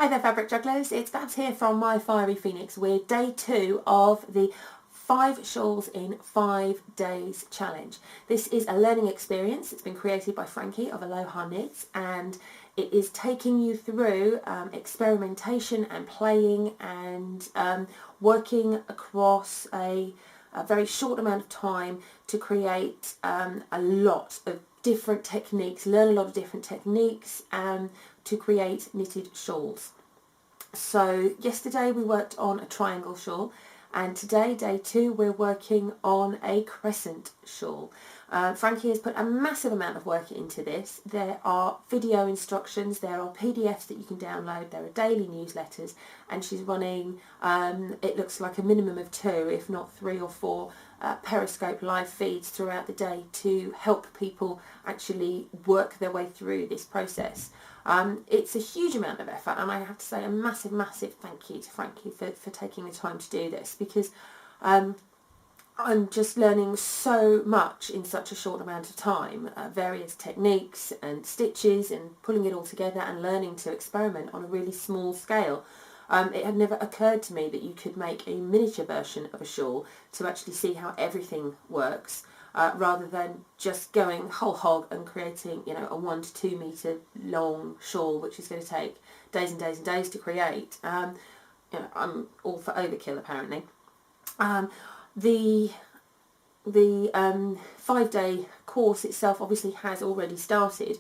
Hi there fabric jugglers, it's Babs here from My Fiery Phoenix. We're day 2 of the 5 shawls in 5 days challenge. This is a learning experience. It's been created by Frankie of Alohaknits, and it is taking you through experimentation and playing and working across a very short amount of time to create a lot of different techniques, learn a lot of different techniques to create knitted shawls. So yesterday we worked on a triangle shawl, and today, day 2, we're working on a crescent shawl. Frankie has put a massive amount of work into this. There are video instructions, there are PDFs that you can download, there are daily newsletters, and she's running, it looks like a minimum of 2, if not 3 or 4 Periscope live feeds throughout the day to help people actually work their way through this process. It's a huge amount of effort, and I have to say a massive, massive thank you to Frankie for taking the time to do this, because I'm just learning so much in such a short amount of time, various techniques and stitches and pulling it all together and learning to experiment on a really small scale. It had never occurred to me that you could make a miniature version of a shawl to actually see how everything works, rather than just going whole hog and creating, you know, a 1 to 2 metre long shawl, which is going to take days and days and days to create. You know, I'm all for overkill apparently. The 5-day course itself obviously has already started,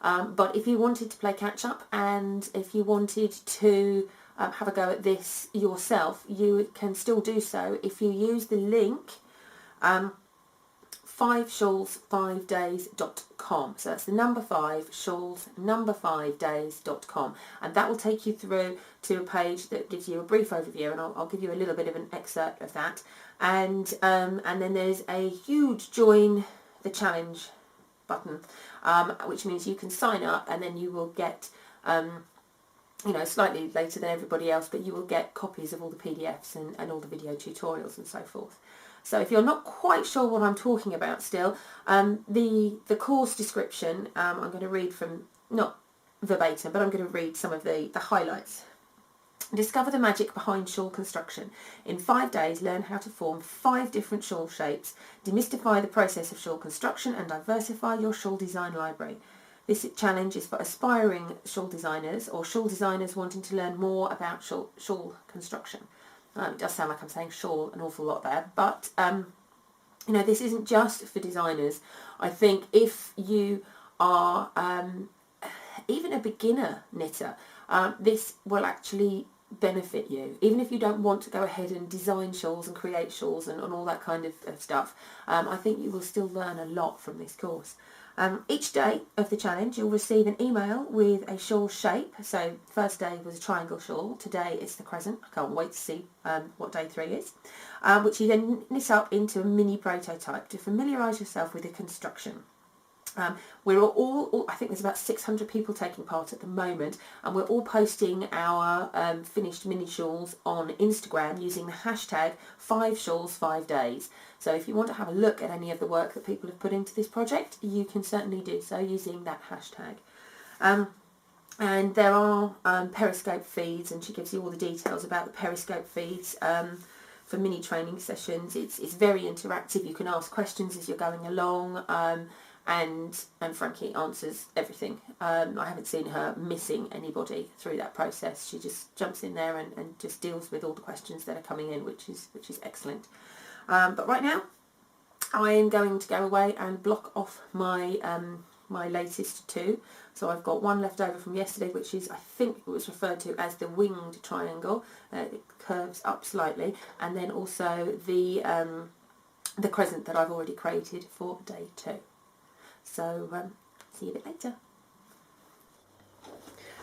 but if you wanted to play catch up and if you wanted to have a go at this yourself, you can still do so if you use the link 5shawls5days.com. So that's the number 5 shawls number 5days.com, and that will take you through to a page that gives you a brief overview, and I'll give you a little bit of an excerpt of that, and then there's a huge join the challenge button, which means you can sign up, and then you will get you know, slightly later than everybody else, but you will get copies of all the PDFs and all the video tutorials and so forth. So if you're not quite sure what I'm talking about still, the course description, I'm going to read from, not verbatim, but I'm going to read some of the highlights. Discover the magic behind shawl construction. In 5 days, learn how to form 5 different shawl shapes, demystify the process of shawl construction, and diversify your shawl design library. This challenge is for aspiring shawl designers or shawl designers wanting to learn more about shawl construction. It does sound like I'm saying shawl an awful lot there, but you know, this isn't just for designers. I think if you are even a beginner knitter, this will actually benefit you. Even if you don't want to go ahead and design shawls and create shawls and all that kind of stuff, I think you will still learn a lot from this course. Each day of the challenge you'll receive an email with a shawl shape. So first day was a triangle shawl, today it's the crescent. I can't wait to see what day 3 is, which you then knit up into a mini prototype to familiarise yourself with the construction. We're all, I think there's about 600 people taking part at the moment, and we're all posting our finished mini shawls on Instagram using the hashtag 5shawls5days. So if you want to have a look at any of the work that people have put into this project, you can certainly do so using that hashtag. And there are Periscope feeds, and she gives you all the details about the Periscope feeds for mini training sessions. It's very interactive. You can ask questions as you're going along. And Frankie answers everything. I haven't seen her missing anybody through that process. She just jumps in there and just deals with all the questions that are coming in, which is excellent. But right now, I am going to go away and block off my my latest 2. So I've got one left over from yesterday, which is, I think it was referred to as the winged triangle. It curves up slightly, and then also the crescent that I've already created for day 2. So see you a bit later.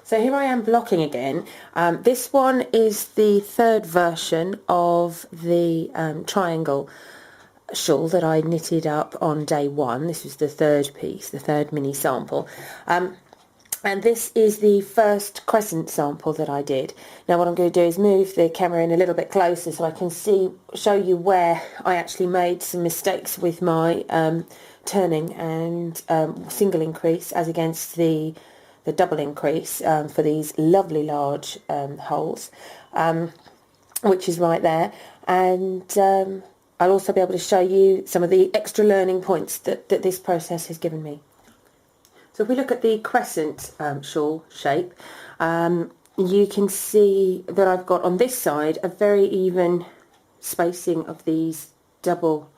So here I am blocking again. This one is the 3rd version of the triangle shawl that I knitted up on day 1. This was the 3rd piece, the 3rd mini sample. And this is the first crescent sample that I did. Now what I'm going to do is move the camera in a little bit closer so I can show you where I actually made some mistakes with my turning and single increase as against the the double increase for these lovely large holes, which is right there. And I'll also be able to show you some of the extra learning points that this process has given me. So if we look at the crescent shawl shape, you can see that I've got on this side a very even spacing of these double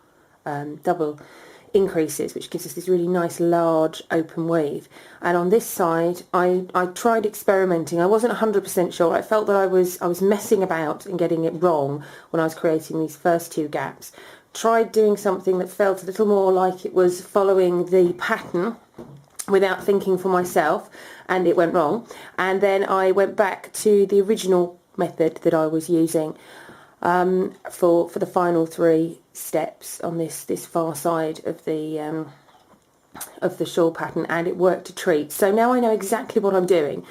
increases, which gives us this really nice large open weave. And on this side I tried experimenting. I wasn't 100% sure. I felt that I was messing about and getting it wrong when I was creating these first two gaps. Tried doing something that felt a little more like it was following the pattern without thinking for myself, and it went wrong. And then I went back to the original method that I was using for the final three steps on this far side of the shawl pattern, and it worked a treat. So now I know exactly what I'm doing,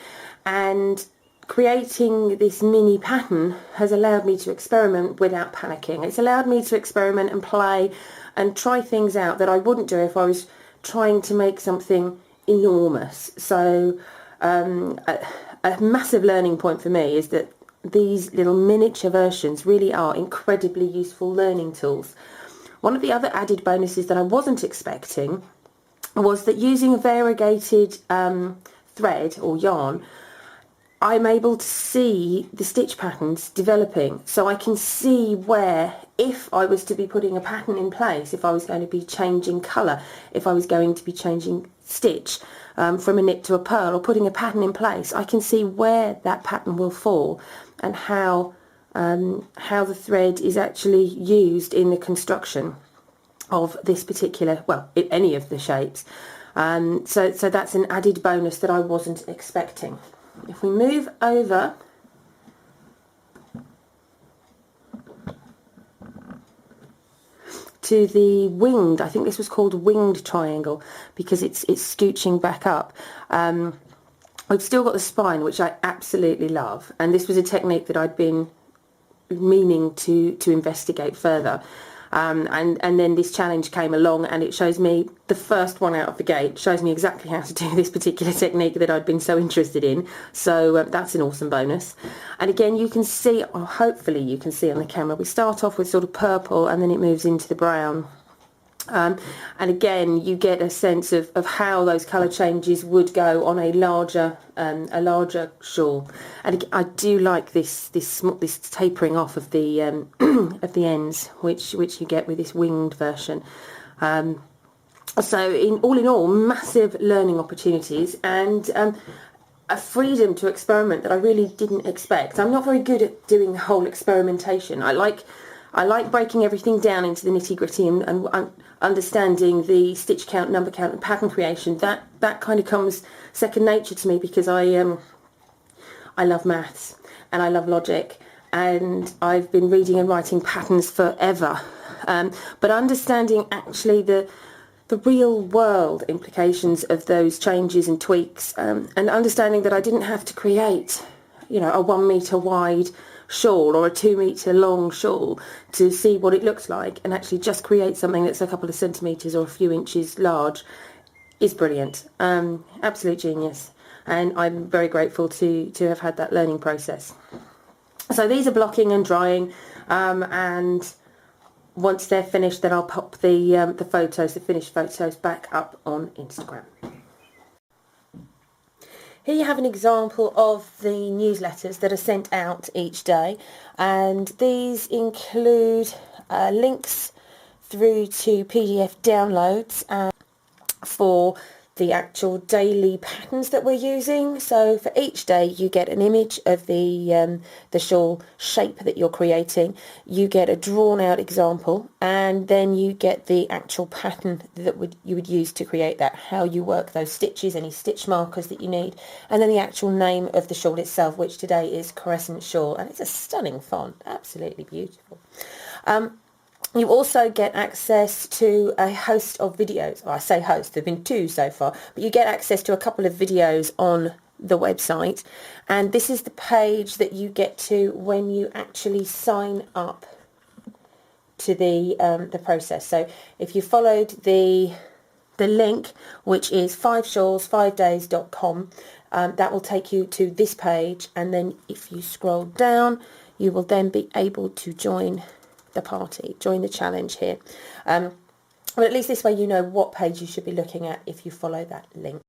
and creating this mini pattern has allowed me to experiment without panicking. It's allowed me to experiment and play and try things out that I wouldn't do if I was trying to make something enormous. So a massive learning point for me is that these little miniature versions really are incredibly useful learning tools. One of the other added bonuses that I wasn't expecting was that using a variegated thread or yarn, I'm able to see the stitch patterns developing. So I can see where, if I was to be putting a pattern in place, if I was going to be changing colour, if I was going to be changing stitch from a knit to a purl, or putting a pattern in place, I can see where that pattern will fall and how the thread is actually used in the construction of this particular, well, any of the shapes. So that's an added bonus that I wasn't expecting. If we move over to the winged, I think this was called winged triangle because it's scooching back up. I've still got the spine, which I absolutely love, and this was a technique that I'd been meaning to investigate further. And then this challenge came along, and it shows me, the first one out of the gate shows me exactly how to do this particular technique that I'd been so interested in. So that's an awesome bonus. And again, you can see, or hopefully you can see on the camera, we start off with sort of purple and then it moves into the brown. And again, you get a sense of how those colour changes would go on a larger shawl. And I do like this tapering off of the of the ends, which you get with this winged version. So in all, massive learning opportunities and a freedom to experiment that I really didn't expect. I'm not very good at doing the whole experimentation. I like breaking everything down into the nitty-gritty and understanding the stitch count, number count and pattern creation. That kind of comes second nature to me because I love maths and I love logic, and I've been reading and writing patterns forever. But understanding actually the real world implications of those changes and tweaks, and understanding that I didn't have to create, a 1 metre wide shawl or a 2 metre long shawl to see what it looks like, and actually just create something that's a couple of centimetres or a few inches large is brilliant. Absolute genius, and I'm very grateful to have had that learning process. So these are blocking and drying, and once they're finished, then I'll pop the photos, the finished photos, back up on Instagram. Here you have an example of the newsletters that are sent out each day, and these include links through to PDF downloads for the actual daily patterns that we're using. So for each day you get an image of the shawl shape that you're creating, you get a drawn out example, and then you get the actual pattern that you would use to create that, how you work those stitches, any stitch markers that you need, and then the actual name of the shawl itself, which today is Crescent Shawl, and it's a stunning font, absolutely beautiful. You also get access to a host of videos. Well, I say host, there have been 2 so far, but you get access to a couple of videos on the website, and this is the page that you get to when you actually sign up to the process. So if you followed the link, which is 5shawls5days.com, that will take you to this page, and then if you scroll down you will then be able to join the party, join the challenge here. But at least this way you know what page you should be looking at if you follow that link.